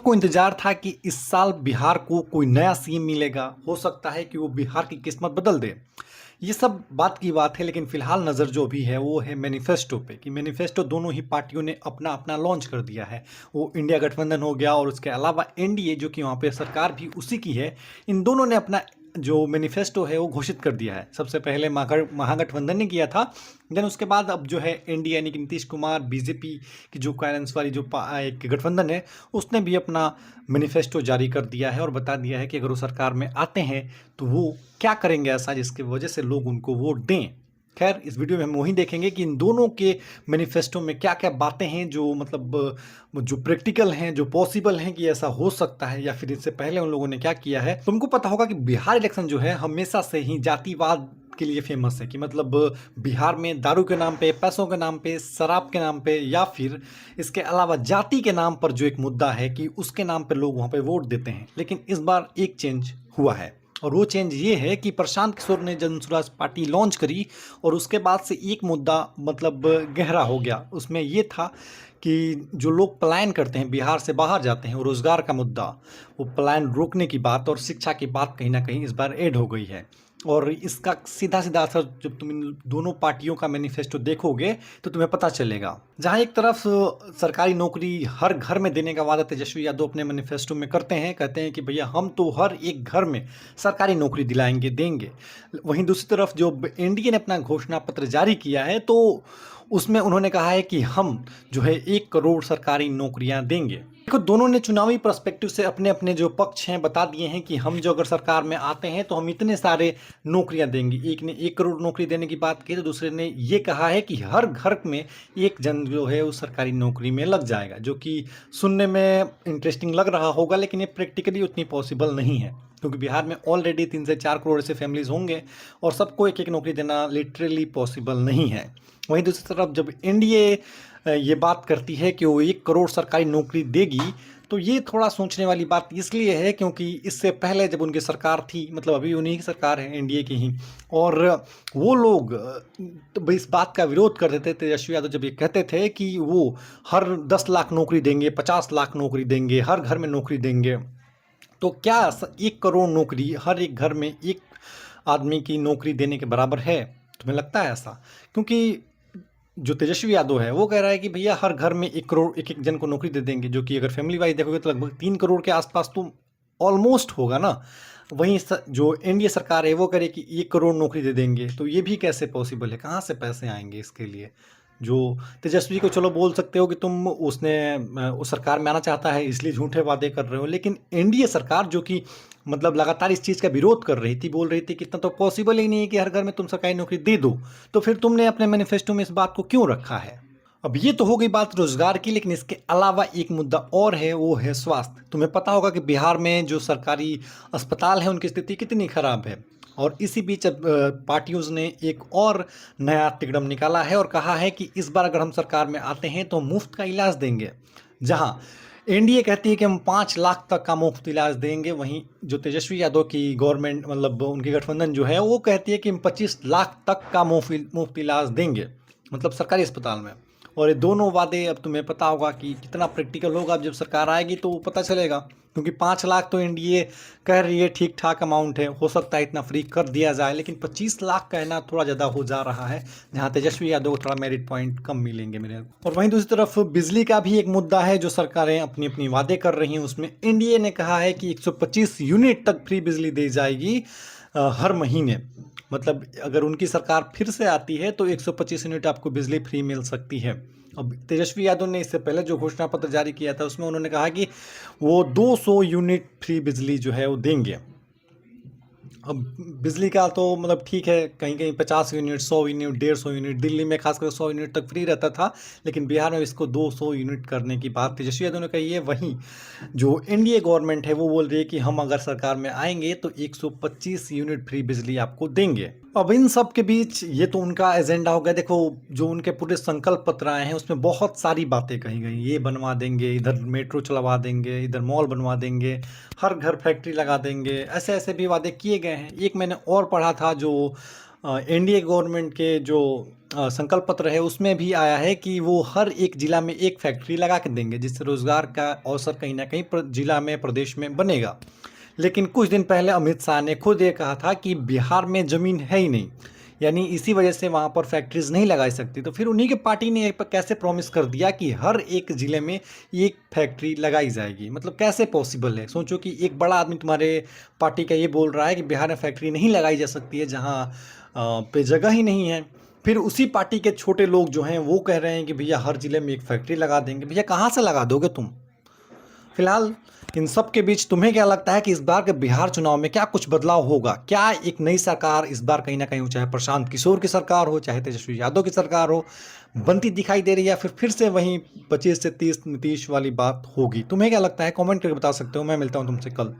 सबको इंतजार था कि इस साल बिहार को कोई नया सीएम मिलेगा, हो सकता है कि वो बिहार की किस्मत बदल दे। ये सब बात की बात है, लेकिन फिलहाल नज़र जो भी है वो है मैनिफेस्टो पे कि मैनिफेस्टो दोनों ही पार्टियों ने अपना अपना लॉन्च कर दिया है। वो इंडिया गठबंधन हो गया और उसके अलावा एनडीए जो कि वहाँ पे सरकार भी उसी की है। इन दोनों ने अपना जो मैनिफेस्टो है वो घोषित कर दिया है। सबसे पहले महागठबंधन ने किया था, देन उसके बाद अब जो है एनडीए यानी कि नीतीश कुमार बीजेपी की जो कायरेंस वाली जो एक गठबंधन है उसने भी अपना मैनिफेस्टो जारी कर दिया है और बता दिया है कि अगर वो सरकार में आते हैं तो वो क्या करेंगे ऐसा जिसकी वजह से लोग उनको वोट दें। खैर, इस वीडियो में हम वही देखेंगे कि इन दोनों के मैनिफेस्टो में क्या क्या बातें हैं जो मतलब जो प्रैक्टिकल हैं, जो पॉसिबल हैं कि ऐसा हो सकता है, या फिर इससे पहले उन लोगों ने क्या किया है। तुमको पता होगा कि बिहार इलेक्शन जो है हमेशा से ही जातिवाद के लिए फेमस है कि मतलब बिहार में दारू के नाम पे, पैसों के नाम पे, शराब के नाम पे, या फिर इसके अलावा जाति के नाम पर जो एक मुद्दा है कि उसके नाम पे लोग वहाँ पे वोट देते हैं। लेकिन इस बार एक चेंज हुआ है और वो चेंज ये है कि प्रशांत किशोर ने जन स्वराज पार्टी लॉन्च करी और उसके बाद से एक मुद्दा मतलब गहरा हो गया। उसमें ये था कि जो लोग पलायन करते हैं, बिहार से बाहर जाते हैं, वो रोज़गार का मुद्दा, वो पलायन रोकने की बात और शिक्षा की बात कहीं ना कहीं इस बार ऐड हो गई है। और इसका सीधा सीधा असर जब तुम इन दोनों पार्टियों का मैनिफेस्टो देखोगे तो तुम्हें पता चलेगा। जहां एक तरफ सरकारी नौकरी हर घर में देने का वादा तेजस्वी यादव अपने मैनिफेस्टो में करते हैं, कहते हैं कि भैया हम तो हर एक घर में सरकारी नौकरी दिलाएंगे, देंगे। वहीं दूसरी तरफ जो एनडीए ने अपना घोषणा पत्र जारी किया है तो उसमें उन्होंने कहा है कि हम जो है 1 करोड़ सरकारी नौकरियां देंगे। देखो, दोनों ने चुनावी पर्सपेक्टिव से अपने अपने जो पक्ष हैं बता दिए हैं कि हम जो अगर सरकार में आते हैं तो हम इतने सारे नौकरियां देंगे। एक ने 1 करोड़ नौकरी देने की बात की तो दूसरे ने ये कहा है कि हर घर में एक जन जो है उस सरकारी नौकरी में लग जाएगा, जो कि सुनने में इंटरेस्टिंग लग रहा होगा, लेकिन ये प्रैक्टिकली उतनी पॉसिबल नहीं है क्योंकि बिहार में ऑलरेडी 3 से 4 करोड़ ऐसे फैमिलीज होंगे और सबको एक एक नौकरी देना लिटरली पॉसिबल नहीं है। वहीं दूसरी तरफ जब एनडीए ये बात करती है कि वो 1 करोड़ सरकारी नौकरी देगी तो ये थोड़ा सोचने वाली बात इसलिए है क्योंकि इससे पहले जब उनकी सरकार थी, मतलब अभी उन्हीं की सरकार है एनडीए की ही, और वो लोग तो इस बात का विरोध करते थे तेजस्वी यादव जब ये कहते थे कि वो हर 10 लाख नौकरी देंगे, 50 लाख नौकरी देंगे, हर घर में नौकरी देंगे। तो क्या 1 करोड़ नौकरी हर एक घर में एक आदमी की नौकरी देने के बराबर है? तुम्हें लगता है ऐसा? क्योंकि जो तेजस्वी यादव है वो कह रहा है कि भैया हर घर में 1 करोड़ एक एक जन को नौकरी दे देंगे, जो कि अगर फैमिली वाइज देखोगे तो लगभग 3 करोड़ के आसपास तो ऑलमोस्ट होगा ना। वहीं जो एनडीए सरकार है वो करे कि 1 करोड़ नौकरी दे देंगे, तो ये भी कैसे पॉसिबल है? कहाँ से पैसे आएंगे इसके लिए? जो तेजस्वी को चलो बोल सकते हो कि तुम उस सरकार में आना चाहता है इसलिए झूठे वादे कर रहे हो, लेकिन एनडीए सरकार जो कि मतलब लगातार इस चीज़ का विरोध कर रही थी, बोल रही थी कि इतना तो पॉसिबल ही नहीं है कि हर घर में तुम सरकारी नौकरी दे दो, तो फिर तुमने अपने मैनिफेस्टो में इस बात को क्यों रखा है? अब ये तो हो गई बात रोजगार की, लेकिन इसके अलावा एक मुद्दा और है, वो है स्वास्थ्य। तुम्हें पता होगा कि बिहार में जो सरकारी अस्पताल है उनकी स्थिति कितनी खराब है, और इसी बीच अब पार्टियों ने एक और नया तिकड़म निकाला है और कहा है कि इस बार अगर हम सरकार में आते हैं तो मुफ्त का इलाज देंगे। जहां एनडीए कहती है कि हम 5 लाख तक का मुफ्त इलाज देंगे, वहीं जो तेजस्वी यादव की गवर्नमेंट मतलब उनकी गठबंधन जो है वो कहती है कि हम 25 लाख तक का मुफ्त इलाज देंगे, मतलब सरकारी अस्पताल में। और ये दोनों वादे अब तुम्हें पता होगा कि कितना प्रैक्टिकल होगा। अब जब सरकार आएगी तो पता चलेगा, क्योंकि 5 लाख तो एनडीए कह रही है ठीक ठाक अमाउंट है, हो सकता है इतना फ्री कर दिया जाए, लेकिन 25 लाख कहना थोड़ा ज़्यादा हो जा रहा है, जहाँ तेजस्वी यादव को थोड़ा मेरिट पॉइंट कम मिलेंगे मेरे। और वहीं दूसरी तरफ बिजली का भी एक मुद्दा है जो सरकारें अपनी अपनी वादे कर रही हैं। उसमें एनडीए ने कहा है कि 125 यूनिट तक फ्री बिजली दी जाएगी हर महीने। मतलब अगर उनकी सरकार फिर से आती है तो 125 यूनिट आपको बिजली फ्री मिल सकती है। अब तेजस्वी यादव ने इससे पहले जो घोषणा पत्र जारी किया था उसमें उन्होंने कहा कि वो 200 यूनिट फ्री बिजली जो है वो देंगे। अब बिजली का तो मतलब ठीक है, कहीं कहीं 50 यूनिट, 100 यूनिट, 150 यूनिट, दिल्ली में खासकर 100 यूनिट तक फ्री रहता था, लेकिन बिहार में इसको 200 यूनिट करने की बात तेजस्वी यादव ने कही है। वहीं जो एनडीए गवर्नमेंट है वो बोल रही है कि हम अगर सरकार में आएंगे तो 125 यूनिट फ्री बिजली आपको देंगे। अब इन सब के बीच ये तो उनका एजेंडा हो गया। देखो, जो उनके पूरे संकल्प पत्र आए हैं उसमें बहुत सारी बातें कही गई, ये बनवा देंगे, इधर मेट्रो चलवा देंगे, इधर मॉल बनवा देंगे, हर घर फैक्ट्री लगा देंगे, ऐसे ऐसे भी वादे किए गए हैं। एक मैंने और पढ़ा था जो एनडीए गवर्नमेंट के जो संकल्प पत्र है उसमें भी आया है कि वो हर एक जिला में एक फैक्ट्री लगा के देंगे, जिससे रोजगार का अवसर कहीं ना कहीं जिला में, प्रदेश में बनेगा। लेकिन कुछ दिन पहले अमित शाह ने खुद ये कहा था कि बिहार में ज़मीन है ही नहीं, यानी इसी वजह से वहाँ पर फैक्ट्रीज नहीं लगाई सकती। तो फिर उन्हीं के पार्टी ने कैसे प्रॉमिस कर दिया कि हर एक ज़िले में एक फैक्ट्री लगाई जाएगी? मतलब कैसे पॉसिबल है? सोचो कि एक बड़ा आदमी तुम्हारे पार्टी का ये बोल रहा है कि बिहार में फैक्ट्री नहीं लगाई जा सकती है, जहाँ पे जगह ही नहीं है। फिर उसी पार्टी के छोटे लोग जो हैं वो कह रहे हैं कि भैया हर ज़िले में एक फैक्ट्री लगा देंगे। भैया कहाँ से लगा दोगे तुम? फिलहाल इन सब के बीच तुम्हें क्या लगता है कि इस बार के बिहार चुनाव में क्या कुछ बदलाव होगा? क्या एक नई सरकार इस बार कहीं ना कहीं, चाहे प्रशांत किशोर की सरकार हो, चाहे तेजस्वी यादव की सरकार हो, बनती दिखाई दे रही है, या फिर से वहीं 25 से 30 नीतीश वाली बात होगी? तुम्हें क्या लगता है? कमेंट करके बता सकते हो। मैं मिलता हूँ तुमसे कल।